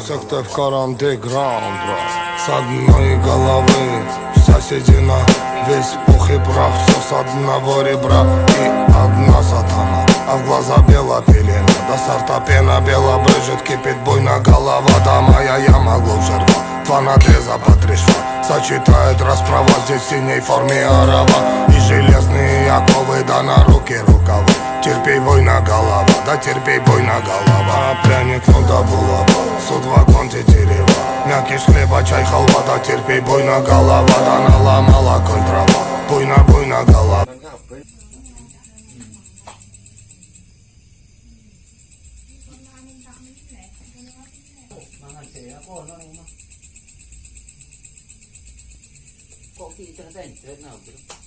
Секта в карантиграунд, с одной головы соседи на весь пух и прах. Все с одного ребра и одна сатана, а в глаза бела пелена. До сорта пена бела брыжет, кипит буйна голова. Да моя яма глубже рва, два надреза по три шва. Сочетает расправа, здесь в синей форме орава. И железные оковы, да на руки рукава. Терпей, война голова, да терпей, бойна голова. Пряник, ну да булава, суд вагон тетерева. Мякиш хлеба, чай, халва, да терпей, бойна голова. Да наломала коль трава, буйна голова. Kok kita cerita cerita